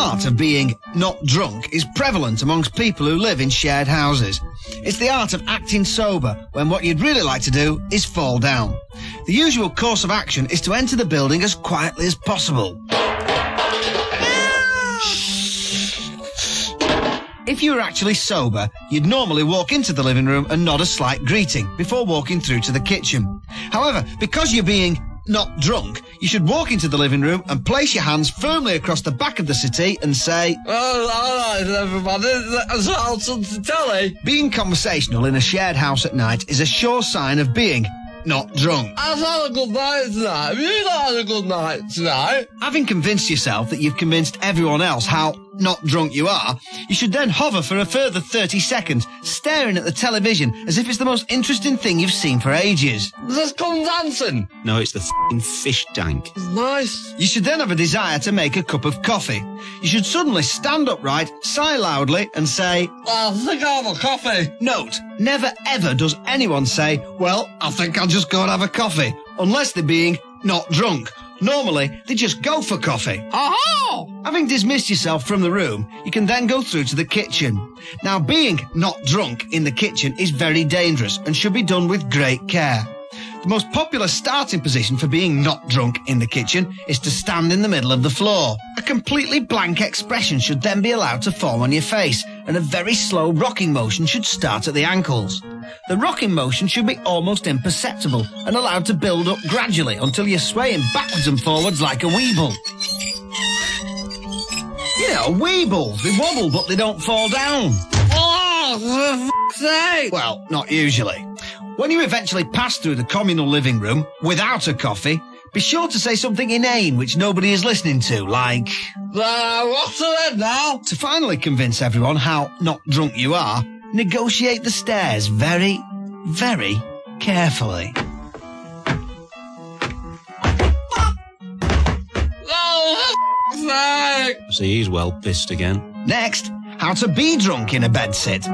art of being not drunk is prevalent amongst people who live in shared houses. It's the art of acting sober when what you'd really like to do is fall down. The usual course of action is to enter the building as quietly as possible. If you were actually sober, you'd normally walk into the living room and nod a slight greeting before walking through to the kitchen. However, because you're being not drunk, you should walk into the living room and place your hands firmly across the back of the settee and say, "Oh, all right, everybody, that's all to telly." Being conversational in a shared house at night is a sure sign of being not drunk. I've had a good night tonight. Have you not had a good night tonight? Having convinced yourself that you've convinced everyone else how not drunk you are, you should then hover for a further 30 seconds, staring at the television as if it's the most interesting thing you've seen for ages. Does this come dancing? No, it's the f***ing fish tank. It's nice. You should then have a desire to make a cup of coffee. You should suddenly stand upright, sigh loudly and say, I think I'll have a coffee. Note, never ever does anyone say, well, I think I'll just go and have a coffee, unless they're being not drunk. Normally, they just go for coffee. Aha! Having dismissed yourself from the room, you can then go through to the kitchen. Now, being not drunk in the kitchen is very dangerous and should be done with great care. The most popular starting position for being not drunk in the kitchen is to stand in the middle of the floor. A completely blank expression should then be allowed to form on your face, and a very slow rocking motion should start at the ankles. The rocking motion should be almost imperceptible and allowed to build up gradually until you're swaying backwards and forwards like a weeble. You know, weebles. They wobble, but they don't fall down. Oh, for f***'s sake! Well, not usually. When you eventually pass through the communal living room without a coffee, be sure to say something inane which nobody is listening to, like, What's it now? To finally convince everyone how not drunk you are, negotiate the stairs very, very carefully. Oh, for f***'s sake! See, he's well pissed again. Next, how to be drunk in a bedsit.